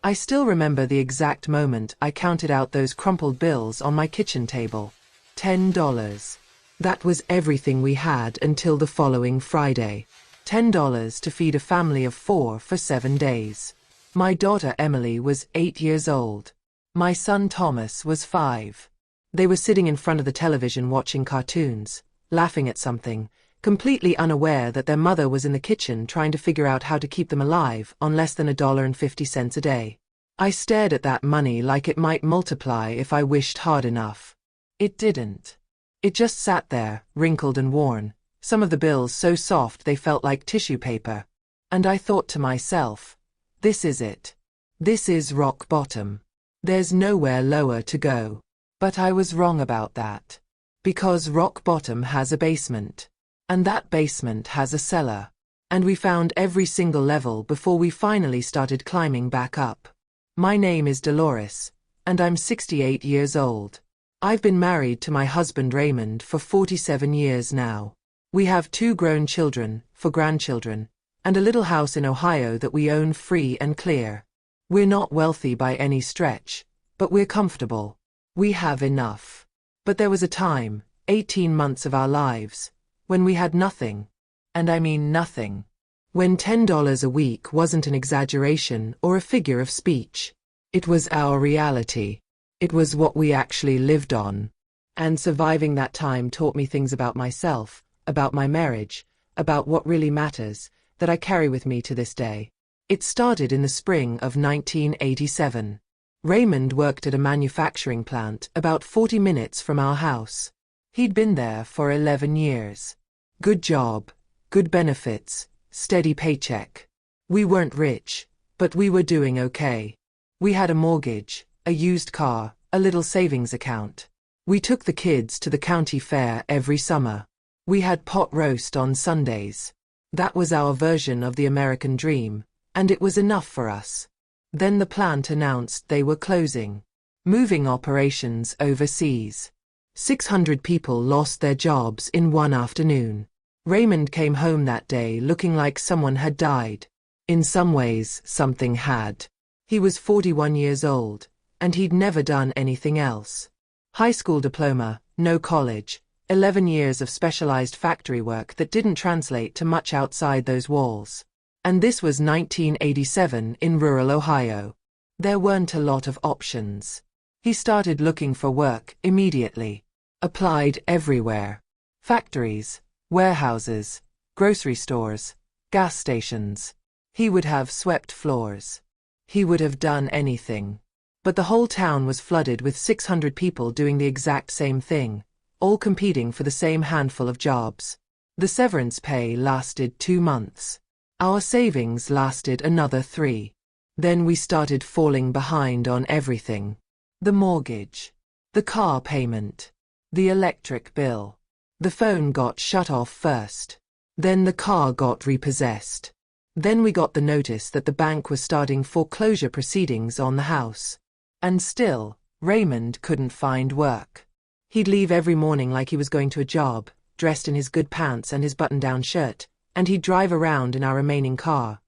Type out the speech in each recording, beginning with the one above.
I still remember the exact moment I counted out those crumpled bills on my kitchen table. $10. That was everything we had until the following Friday. $10 to feed a family of 4 for 7 days. My daughter Emily was 8 years old. My son Thomas was 5. They were sitting in front of the television watching cartoons, laughing at something, completely unaware that their mother was in the kitchen trying to figure out how to keep them alive on less than $1.50 a day. I stared at that money like it might multiply if I wished hard enough. It didn't. It just sat there, wrinkled and worn, some of the bills so soft they felt like tissue paper. And I thought to myself, this is it. This is rock bottom. There's nowhere lower to go. But I was wrong about that. Because rock bottom has a basement. And that basement has a cellar. And we found every single level before we finally started climbing back up. My name is Dolores, and I'm 68 years old. I've been married to my husband Raymond for 47 years now. We have 2 grown children, 4 grandchildren, and a little house in Ohio that we own free and clear. We're not wealthy by any stretch, but we're comfortable. We have enough. But there was a time, 18 months of our lives, when we had nothing. And I mean nothing. When $10 a week wasn't an exaggeration or a figure of speech. It was our reality. It was what we actually lived on. And surviving that time taught me things about myself, about my marriage, about what really matters, that I carry with me to this day. It started in the spring of 1987. Raymond worked at a manufacturing plant about 40 minutes from our house. He'd been there for 11 years. Good job, good benefits, steady paycheck. We weren't rich, but we were doing okay. We had a mortgage, a used car, a little savings account. We took the kids to the county fair every summer. We had pot roast on Sundays. That was our version of the American dream, and it was enough for us. Then the plant announced they were closing. Moving operations overseas. 600 people lost their jobs in one afternoon. Raymond came home that day looking like someone had died. In some ways, something had. He was 41 years old, and he'd never done anything else. High school diploma, no college, 11 years of specialized factory work that didn't translate to much outside those walls. And this was 1987 in rural Ohio. There weren't a lot of options. He started looking for work immediately. Applied everywhere. Factories, warehouses, grocery stores, gas stations. He would have swept floors. He would have done anything. But the whole town was flooded with 600 people doing the exact same thing, all competing for the same handful of jobs. The severance pay lasted 2 months. Our savings lasted another 3. Then we started falling behind on everything. The mortgage, the car payment, the electric bill. The phone got shut off first. Then the car got repossessed. Then we got the notice that the bank was starting foreclosure proceedings on the house. And still, Raymond couldn't find work. He'd leave every morning like he was going to a job, dressed in his good pants and his button-down shirt, and he'd drive around in our remaining car,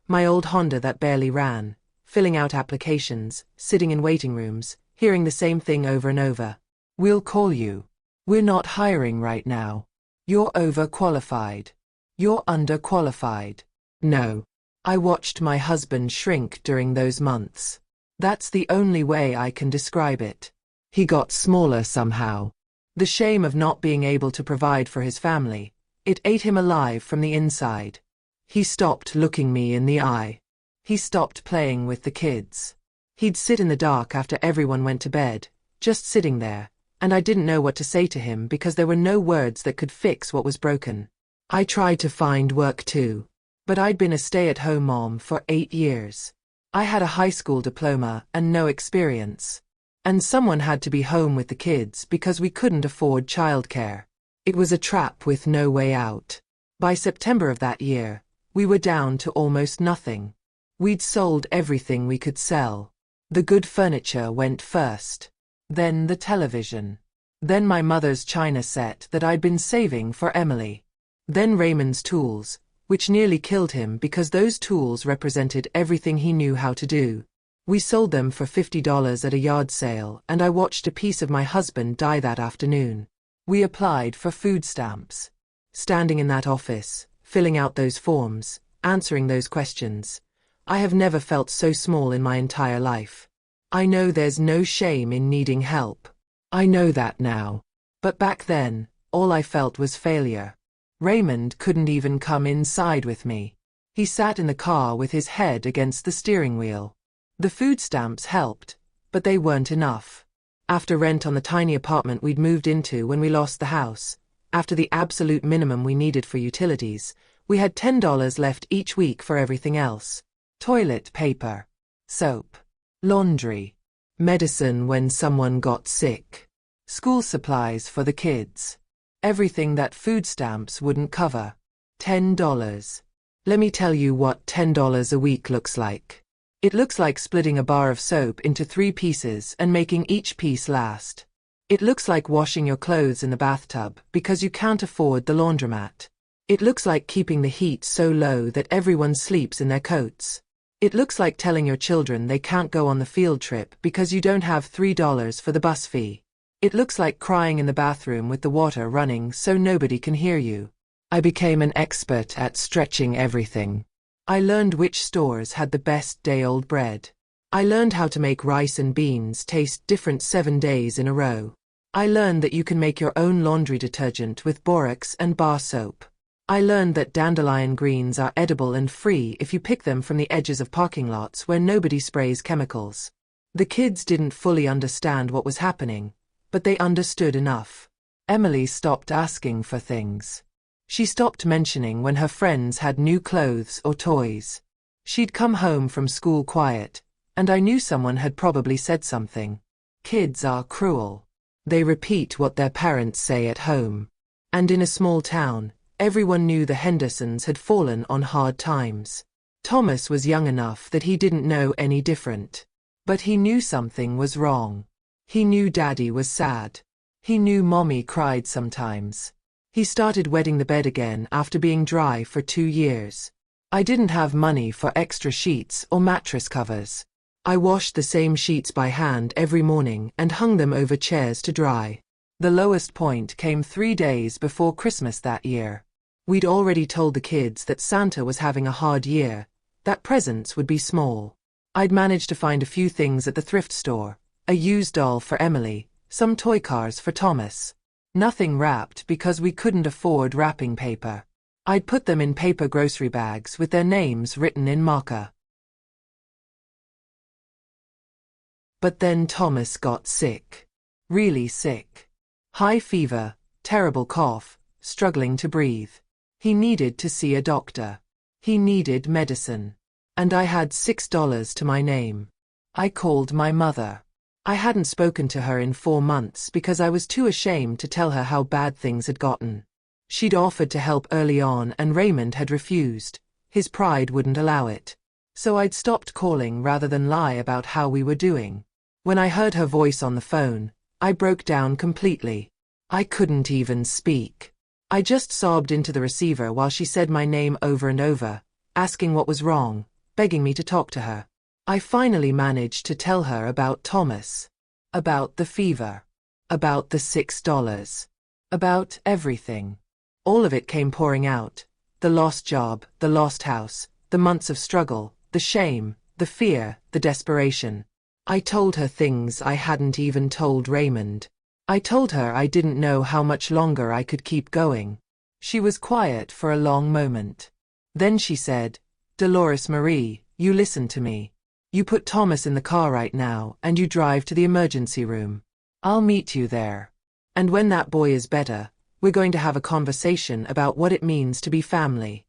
my old Honda that barely ran, filling out applications, sitting in waiting rooms, hearing the same thing over and over. We'll call you. We're not hiring right now. You're overqualified. You're underqualified. No. I watched my husband shrink during those months. That's the only way I can describe it. He got smaller somehow. The shame of not being able to provide for his family, it ate him alive from the inside. He stopped looking me in the eye. He stopped playing with the kids. He'd sit in the dark after everyone went to bed, just sitting there, and I didn't know what to say to him because there were no words that could fix what was broken. I tried to find work too. But I'd been a stay-at-home mom for 8 years. I had a high school diploma and no experience. And someone had to be home with the kids because we couldn't afford childcare. It was a trap with no way out. By September of that year, we were down to almost nothing. We'd sold everything we could sell. The good furniture went first. Then the television. Then my mother's china set that I'd been saving for Emily. Then Raymond's tools, which nearly killed him because those tools represented everything he knew how to do. We sold them for $50 at a yard sale, and I watched a piece of my husband die that afternoon. We applied for food stamps. Standing in that office, filling out those forms, answering those questions, I have never felt so small in my entire life. I know there's no shame in needing help. I know that now. But back then, all I felt was failure. Raymond couldn't even come inside with me. He sat in the car with his head against the steering wheel. The food stamps helped, but they weren't enough. After rent on the tiny apartment we'd moved into when we lost the house, after the absolute minimum we needed for utilities, we had $10 left each week for everything else. Toilet paper, soap, laundry, medicine when someone got sick, school supplies for the kids. Everything that food stamps wouldn't cover. $10. Let me tell you what $10 a week looks like. It looks like splitting a bar of soap into 3 pieces and making each piece last. It looks like washing your clothes in the bathtub because you can't afford the laundromat. It looks like keeping the heat so low that everyone sleeps in their coats. It looks like telling your children they can't go on the field trip because you don't have $3 for the bus fee. It looks like crying in the bathroom with the water running so nobody can hear you. I became an expert at stretching everything. I learned which stores had the best day-old bread. I learned how to make rice and beans taste different 7 days in a row. I learned that you can make your own laundry detergent with borax and bar soap. I learned that dandelion greens are edible and free if you pick them from the edges of parking lots where nobody sprays chemicals. The kids didn't fully understand what was happening, but they understood enough. Emily stopped asking for things. She stopped mentioning when her friends had new clothes or toys. She'd come home from school quiet, and I knew someone had probably said something. Kids are cruel. They repeat what their parents say at home. And in a small town, everyone knew the Hendersons had fallen on hard times. Thomas was young enough that he didn't know any different. But he knew something was wrong. He knew Daddy was sad. He knew Mommy cried sometimes. He started wetting the bed again after being dry for 2 years. I didn't have money for extra sheets or mattress covers. I washed the same sheets by hand every morning and hung them over chairs to dry. The lowest point came 3 days before Christmas that year. We'd already told the kids that Santa was having a hard year, that presents would be small. I'd managed to find a few things at the thrift store, a used doll for Emily, some toy cars for Thomas. Nothing wrapped because we couldn't afford wrapping paper. I'd put them in paper grocery bags with their names written in marker. But then Thomas got sick. Really sick. High fever, terrible cough, struggling to breathe. He needed to see a doctor. He needed medicine. And I had $6 to my name. I called my mother. I hadn't spoken to her in 4 months because I was too ashamed to tell her how bad things had gotten. She'd offered to help early on and Raymond had refused. His pride wouldn't allow it. So I'd stopped calling rather than lie about how we were doing. When I heard her voice on the phone, I broke down completely. I couldn't even speak. I just sobbed into the receiver while she said my name over and over, asking what was wrong, begging me to talk to her. I finally managed to tell her about Thomas, about the fever, about the $6, about everything. All of it came pouring out, the lost job, the lost house, the months of struggle, the shame, the fear, the desperation. I told her things I hadn't even told Raymond. I told her I didn't know how much longer I could keep going. She was quiet for a long moment. Then she said, "Dolores Marie, you listen to me. You put Thomas in the car right now and you drive to the emergency room. I'll meet you there. And when that boy is better, we're going to have a conversation about what it means to be family."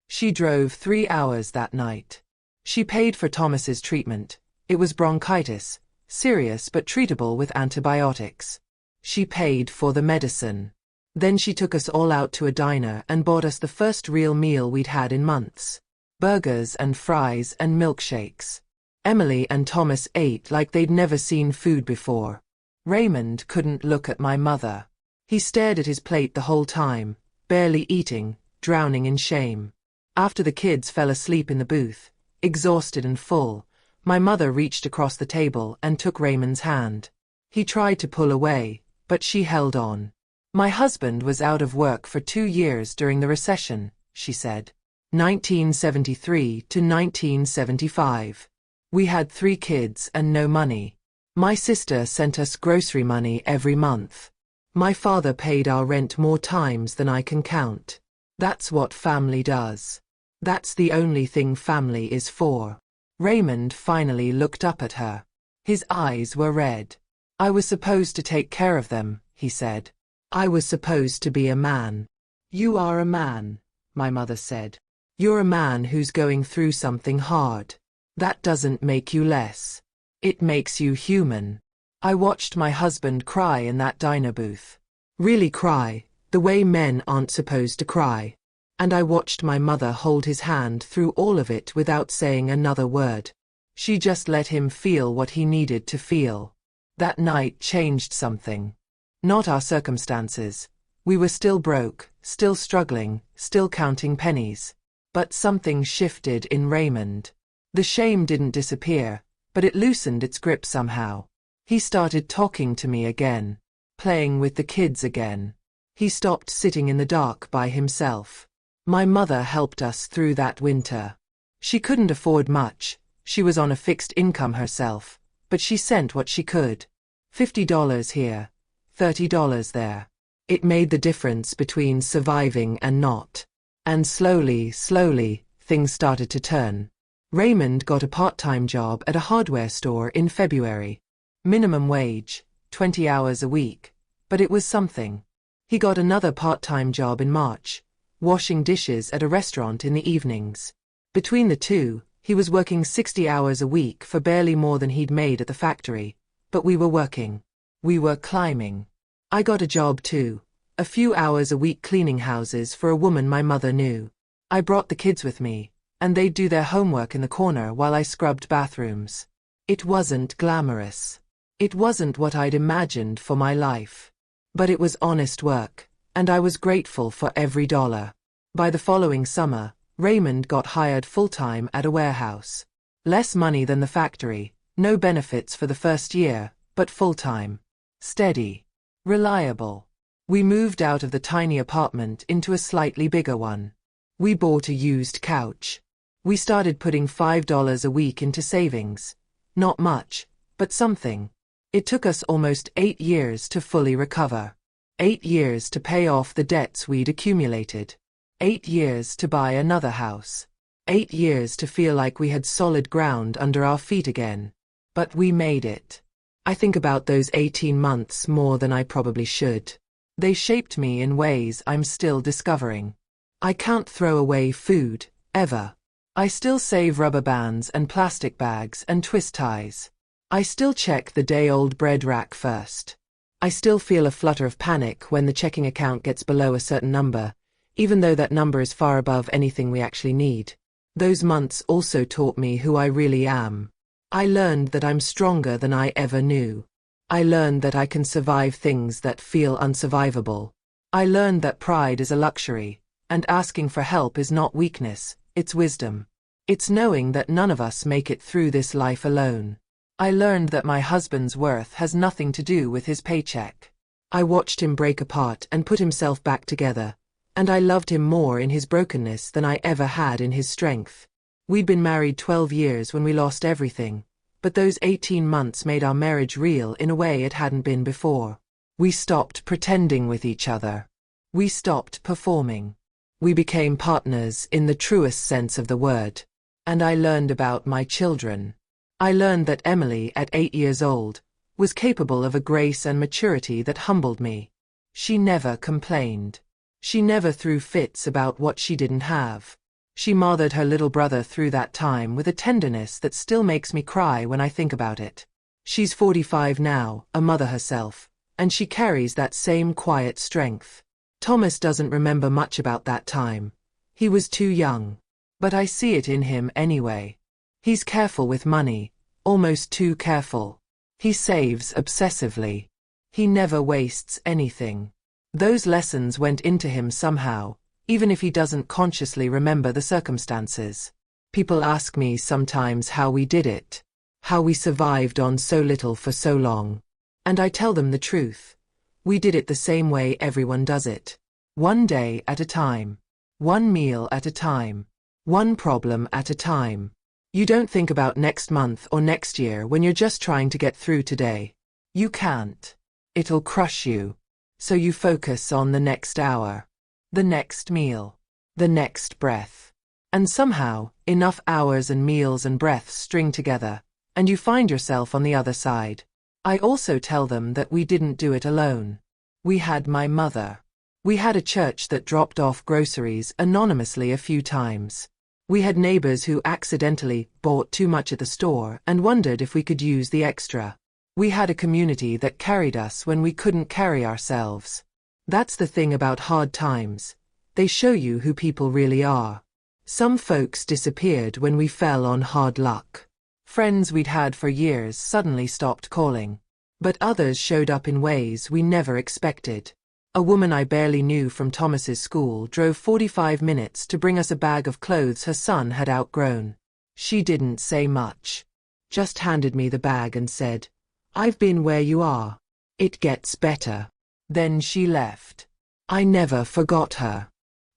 She drove 3 hours that night. She paid for Thomas's treatment. It was bronchitis, serious but treatable with antibiotics. She paid for the medicine. Then she took us all out to a diner and bought us the first real meal we'd had in months. Burgers and fries and milkshakes. Emily and Thomas ate like they'd never seen food before. Raymond couldn't look at my mother. He stared at his plate the whole time, barely eating, drowning in shame. After the kids fell asleep in the booth, exhausted and full, My mother reached across the table and took Raymond's hand. He tried to pull away, but she held on. My husband was out of work for 2 years during the recession, she said. 1973 to 1975. We had 3 kids and no money. My sister sent us grocery money every month. My father paid our rent more times than I can count. That's what family does. That's the only thing family is for. Raymond finally looked up at her. His eyes were red. I was supposed to take care of them, he said. I was supposed to be a man. You are a man, my mother said. You're a man who's going through something hard. That doesn't make you less. It makes you human. I watched my husband cry in that diner booth. Really cry, the way men aren't supposed to cry. And I watched my mother hold his hand through all of it without saying another word. She just let him feel what he needed to feel. That night changed something. Not our circumstances. We were still broke, still struggling, still counting pennies. But something shifted in Raymond. The shame didn't disappear, but it loosened its grip somehow. He started talking to me again, playing with the kids again. He stopped sitting in the dark by himself. My mother helped us through that winter. She couldn't afford much, she was on a fixed income herself, but she sent what she could. $50 here, $30 there. It made the difference between surviving and not. And slowly, things started to turn. Raymond got a part-time job at a hardware store in February. Minimum wage, 20 hours a week, but it was something. He got another part-time job in March, washing dishes at a restaurant in the evenings. Between the two, he was working 60 hours a week for barely more than he'd made at the factory, but we were working. We were climbing. I got a job too. A few hours a week cleaning houses for a woman my mother knew. I brought the kids with me, and they'd do their homework in the corner while I scrubbed bathrooms. It wasn't glamorous. It wasn't what I'd imagined for my life. But it was honest work, and I was grateful for every dollar. By the following summer, Raymond got hired full-time at a warehouse. Less money than the factory, no benefits for the first year, but full-time. Steady. Reliable. We moved out of the tiny apartment into a slightly bigger one. We bought a used couch. We started putting $5 a week into savings. Not much, but something. It took us almost 8 years to fully recover. 8 years to pay off the debts we'd accumulated. 8 years to buy another house. 8 years to feel like we had solid ground under our feet again. But we made it. I think about those 18 months more than I probably should. They shaped me in ways I'm still discovering. I can't throw away food, ever. I still save rubber bands and plastic bags and twist ties. I still check the day-old bread rack first. I still feel a flutter of panic when the checking account gets below a certain number, even though that number is far above anything we actually need. Those months also taught me who I really am. I learned that I'm stronger than I ever knew. I learned that I can survive things that feel unsurvivable. I learned that pride is a luxury, and asking for help is not weakness, it's wisdom. It's knowing that none of us make it through this life alone. I learned that my husband's worth has nothing to do with his paycheck. I watched him break apart and put himself back together, and I loved him more in his brokenness than I ever had in his strength. We'd been married 12 years when we lost everything, but those 18 months made our marriage real in a way it hadn't been before. We stopped pretending with each other. We stopped performing. We became partners in the truest sense of the word. And I learned about my children. I learned that Emily, at 8 years old, was capable of a grace and maturity that humbled me. She never complained. She never threw fits about what she didn't have. She mothered her little brother through that time with a tenderness that still makes me cry when I think about it. She's 45 now, a mother herself, and she carries that same quiet strength. Thomas doesn't remember much about that time. He was too young. But I see it in him anyway. He's careful with money, almost too careful. He saves obsessively. He never wastes anything. Those lessons went into him somehow, even if he doesn't consciously remember the circumstances. People ask me sometimes how we did it. How we survived on so little for so long. And I tell them the truth. We did it the same way everyone does it. One day at a time. One meal at a time. One problem at a time. You don't think about next month or next year when you're just trying to get through today. You can't. It'll crush you. So you focus on the next hour. The next meal. The next breath. And somehow, enough hours and meals and breaths string together, and you find yourself on the other side. I also tell them that we didn't do it alone. We had my mother. We had a church that dropped off groceries anonymously a few times. We had neighbors who accidentally bought too much at the store and wondered if we could use the extra. We had a community that carried us when we couldn't carry ourselves. That's the thing about hard times. They show you who people really are. Some folks disappeared when we fell on hard luck. Friends we'd had for years suddenly stopped calling. But others showed up in ways we never expected. A woman I barely knew from Thomas's school drove 45 minutes to bring us a bag of clothes her son had outgrown. She didn't say much. Just handed me the bag and said, "I've been where you are. It gets better." Then she left. I never forgot her.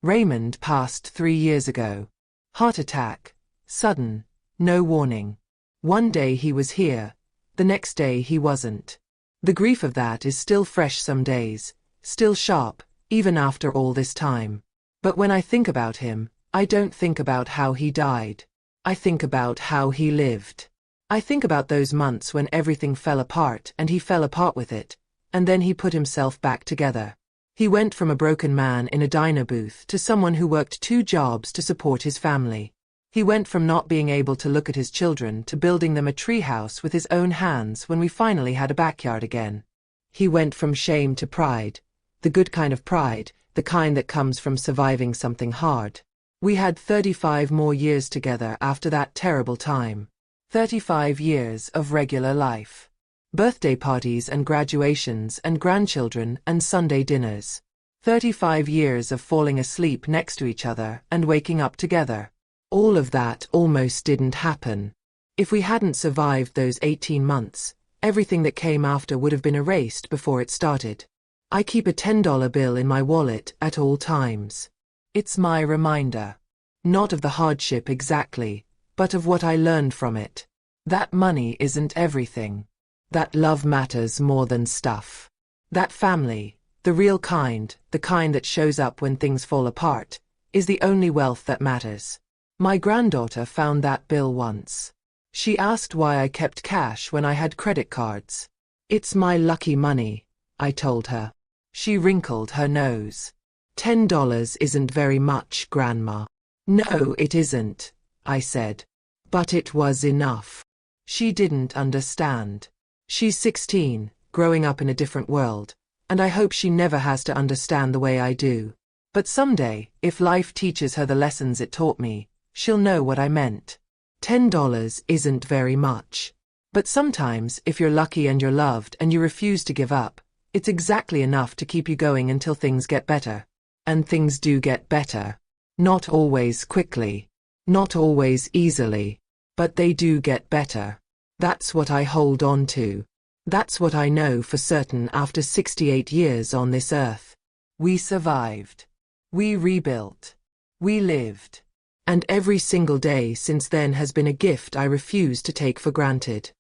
Raymond passed 3 years ago. Heart attack. Sudden. No warning. One day he was here. The next day he wasn't. The grief of that is still fresh some days, still sharp, even after all this time. But when I think about him, I don't think about how he died. I think about how he lived. I think about those months when everything fell apart and he fell apart with it, and then he put himself back together. He went from a broken man in a diner booth to someone who worked 2 jobs to support his family. He went from not being able to look at his children to building them a treehouse with his own hands when we finally had a backyard again. He went from shame to pride, the good kind of pride, the kind that comes from surviving something hard. We had 35 more years together after that terrible time. 35 years of regular life. Birthday parties and graduations and grandchildren and Sunday dinners. 35 years of falling asleep next to each other and waking up together. All of that almost didn't happen. If we hadn't survived those 18 months, everything that came after would have been erased before it started. I keep a $10 bill in my wallet at all times. It's my reminder. Not of the hardship exactly, but of what I learned from it. That money isn't everything. That love matters more than stuff. That family, the real kind, the kind that shows up when things fall apart, is the only wealth that matters. My granddaughter found that bill once. She asked why I kept cash when I had credit cards. "It's my lucky money," I told her. She wrinkled her nose. $10 isn't very much, Grandma." "No, it isn't," I said. "But it was enough." She didn't understand. She's 16, growing up in a different world, and I hope she never has to understand the way I do. But someday, if life teaches her the lessons it taught me, she'll know what I meant. $10 isn't very much. But sometimes, if you're lucky and you're loved and you refuse to give up, it's exactly enough to keep you going until things get better. And things do get better. Not always quickly. Not always easily. But they do get better. That's what I hold on to. That's what I know for certain after 68 years on this earth. We survived. We rebuilt. We lived. And every single day since then has been a gift I refuse to take for granted.